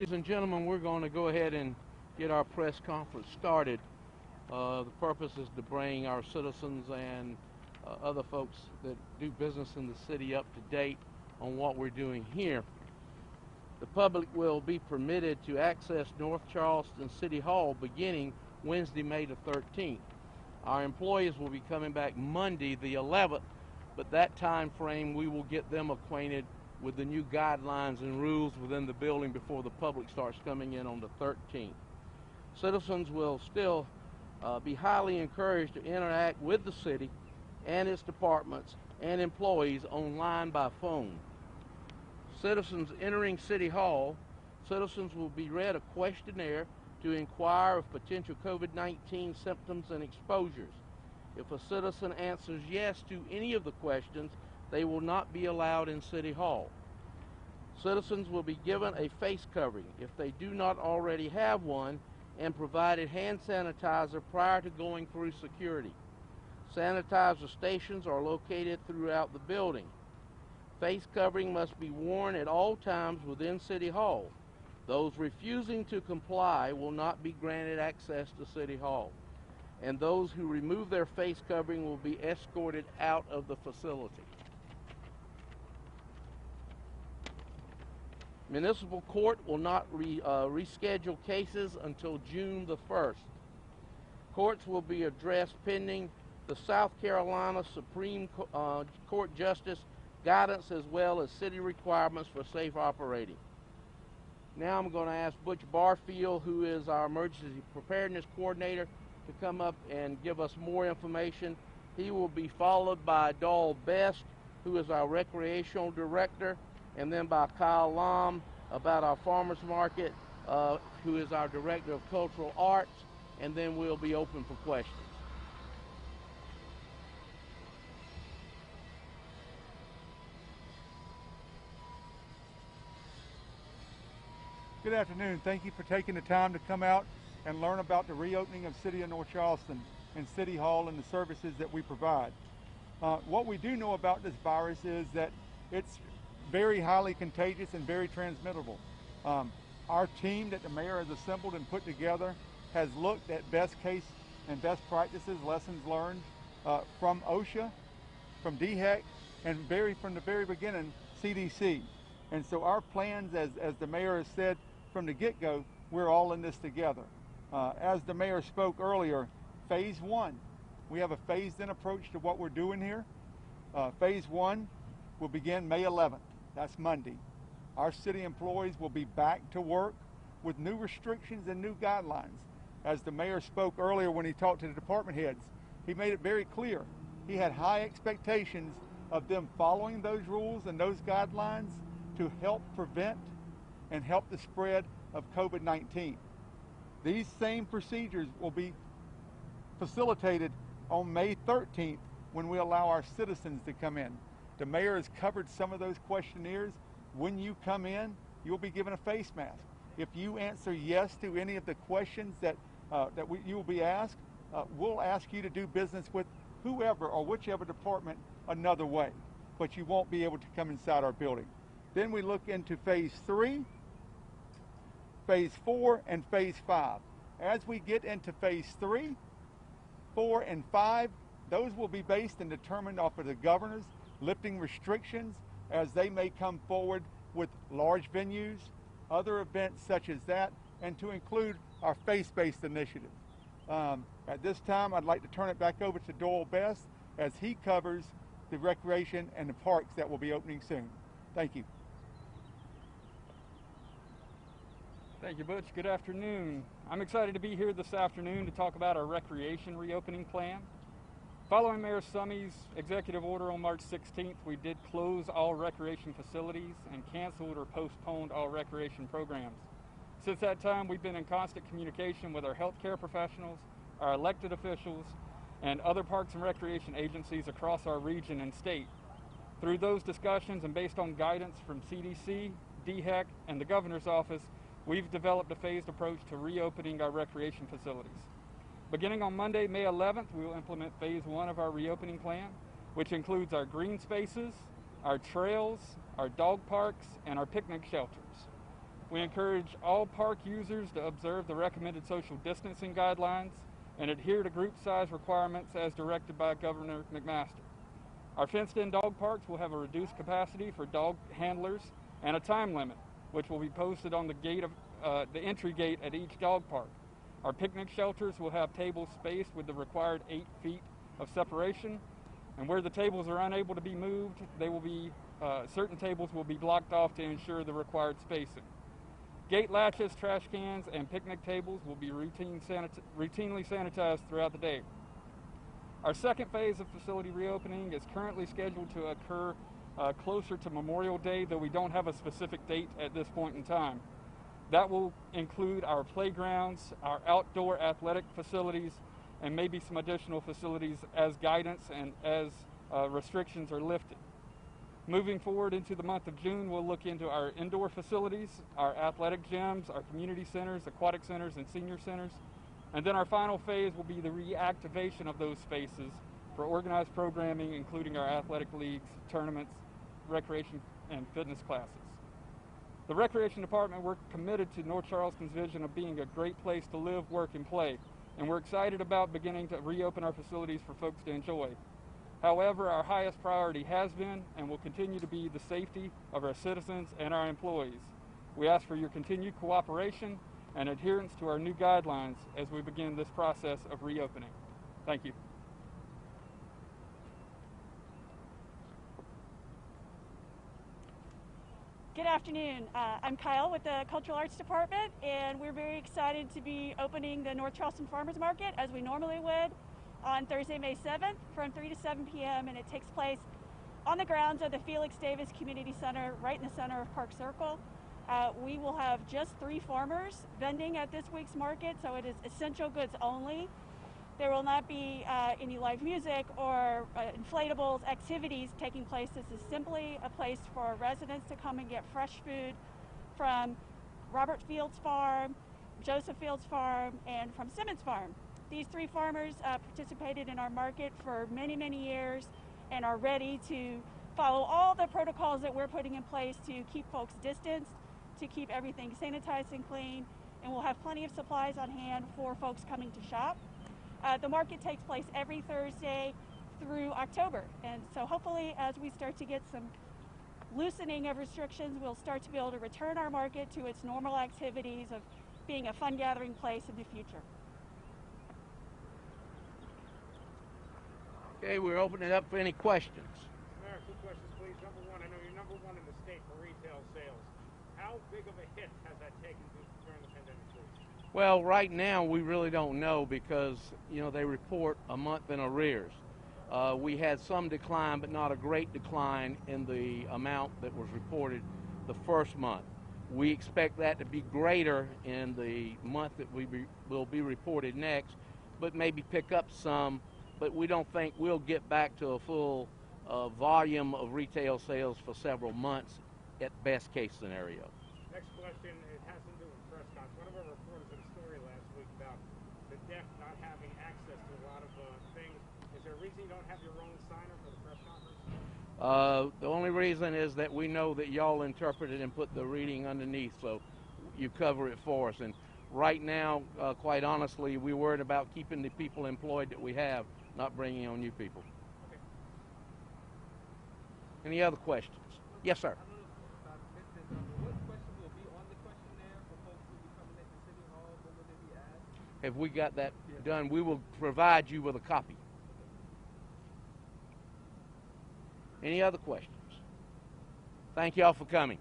Ladies and gentlemen, we're going to go ahead and get our press conference started. The purpose is to bring our citizens and other folks that do business in the city up to date on what we're doing here. The public will be permitted to access North Charleston City Hall beginning Wednesday, May the 13th. Our employees will be coming back Monday, the 11th, but that time frame we will get them acquainted with the new guidelines and rules within the building before the public starts coming in on the 13th. Citizens will still be highly encouraged to interact with the city and its departments and employees online by phone. Citizens entering City Hall, citizens will be read a questionnaire to inquire of potential COVID-19 symptoms and exposures. If a citizen answers yes to any of the questions, they will not be allowed in City Hall. Citizens will be given a face covering if they do not already have one and provided hand sanitizer prior to going through security. Sanitizer stations are located throughout the building. Face covering must be worn at all times within City Hall. Those refusing to comply will not be granted access to City Hall, and those who remove their face covering will be escorted out of the facility. Municipal Court will not reschedule cases until June the 1st. Courts will be addressed pending the South Carolina Supreme Court Justice guidance as well as city requirements for safe operating. Now I'm going to ask Butch Barfield, who is our Emergency Preparedness Coordinator, to come up and give us more information. He will be followed by Doyle Best, who is our Recreational Director, and then by Kyle Lom about our Farmers Market, who is our Director of Cultural Arts, and then we'll be open for questions. Good afternoon. Thank you for taking the time to come out and learn about the reopening of City of North Charleston and City Hall and the services that we provide. What we do know about this virus is that it's very highly contagious and very transmittable. Our team that the mayor has assembled and put together has looked at best case and best practices, lessons learned from OSHA, from DHEC, and from the very beginning, CDC. And so our plans, as the mayor has said from the get-go, we're all in this together. As the mayor spoke earlier, phase one, we have a phased-in approach to what we're doing here. Phase one will begin May 11th. That's Monday. Our city employees will be back to work with new restrictions and new guidelines. As the mayor spoke earlier when he talked to the department heads, he made it very clear. He had high expectations of them following those rules and those guidelines to help prevent and help the spread of COVID-19. These same procedures will be facilitated on May 13th when we allow our citizens to come in. The mayor has covered some of those questionnaires. When you come in, you'll be given a face mask. If you answer yes to any of the questions that you will be asked, we'll ask you to do business with whoever or whichever department another way, but you won't be able to come inside our building. Then we look into phase 3, phase 4, and phase 5. As we get into phase 3, 4, and 5, those will be based and determined off of the governors lifting restrictions as they may come forward with large venues, other events such as that, and to include our face-based initiative. At this time, I'd like to turn it back over to Doyle Best as he covers the recreation and the parks that will be opening soon. Thank you. Thank you, Butch. Good afternoon. I'm excited to be here this afternoon to talk about our recreation reopening plan. Following Mayor Summey's executive order on March 16th, we did close all recreation facilities and canceled or postponed all recreation programs. Since that time, we've been in constant communication with our healthcare professionals, our elected officials, and other parks and recreation agencies across our region and state. Through those discussions and based on guidance from CDC, DHEC, and the governor's office, we've developed a phased approach to reopening our recreation facilities. Beginning on Monday, May 11th, we will implement phase 1 of our reopening plan, which includes our green spaces, our trails, our dog parks, and our picnic shelters. We encourage all park users to observe the recommended social distancing guidelines and adhere to group size requirements as directed by Governor McMaster. Our fenced-in dog parks will have a reduced capacity for dog handlers and a time limit, which will be posted on the entry gate at each dog park. Our picnic shelters will have tables spaced with the required 8 feet of separation, and where the tables are unable to be moved, certain tables will be blocked off to ensure the required spacing. Gate latches, trash cans, and picnic tables will be routinely sanitized throughout the day. Our second phase of facility reopening is currently scheduled to occur closer to Memorial Day, though we don't have a specific date at this point in time. That will include our playgrounds, our outdoor athletic facilities, and maybe some additional facilities as guidance and as restrictions are lifted. Moving forward into the month of June, we'll look into our indoor facilities, our athletic gyms, our community centers, aquatic centers, and senior centers. And then our final phase will be the reactivation of those spaces for organized programming, including our athletic leagues, tournaments, recreation, and fitness classes. The Recreation Department, we're committed to North Charleston's vision of being a great place to live, work, and play. And we're excited about beginning to reopen our facilities for folks to enjoy. However, our highest priority has been and will continue to be the safety of our citizens and our employees. We ask for your continued cooperation and adherence to our new guidelines as we begin this process of reopening. Thank you. Good afternoon. I'm Kyle with the Cultural Arts Department, and we're very excited to be opening the North Charleston Farmers Market as we normally would on Thursday, May 7th from 3 to 7 p.m. and it takes place on the grounds of the Felix Davis Community Center right in the center of Park Circle. We will have just 3 farmers vending at this week's market, so it is essential goods only. There will not be any live music or inflatables activities taking place. This is simply a place for residents to come and get fresh food from Robert Fields Farm, Joseph Fields Farm, and from Simmons Farm. These 3 farmers participated in our market for many, many years and are ready to follow all the protocols that we're putting in place to keep folks distanced, to keep everything sanitized and clean, and we'll have plenty of supplies on hand for folks coming to shop. The market takes place every Thursday through October, and so hopefully as we start to get some loosening of restrictions, we'll start to be able to return our market to its normal activities of being a fun gathering place in the future. Okay, we're opening it up for any questions. Mayor, 2 questions, please. Number 1, I know you're number 1 in the state for retail sales. How big of a hit has that taken during the pandemic, please? Well, right now we really don't know because, you know, they report a month in arrears. We had some decline, but not a great decline in the amount that was reported the first month. We expect that to be greater in the month that will be reported next, but maybe pick up some. But we don't think we'll get back to a full volume of retail sales for several months at best case scenario. Next question, it has to do with press conference. One of our reporters did a story last week about the deaf not having access to a lot of things. Is there a reason you don't have your own signer for the press conference? The only reason is that we know that y'all interpret it and put the reading underneath, so you cover it for us. And right now, quite honestly, we're worried about keeping the people employed that we have, not bringing on new people. Okay. Any other questions? Yes, sir. I don't know if I missed this, but what question will be on the questionnaire for folks who will be coming into City Hall? What will they be asked? If we got that done, we will provide you with a copy. Any other questions? Thank y'all for coming.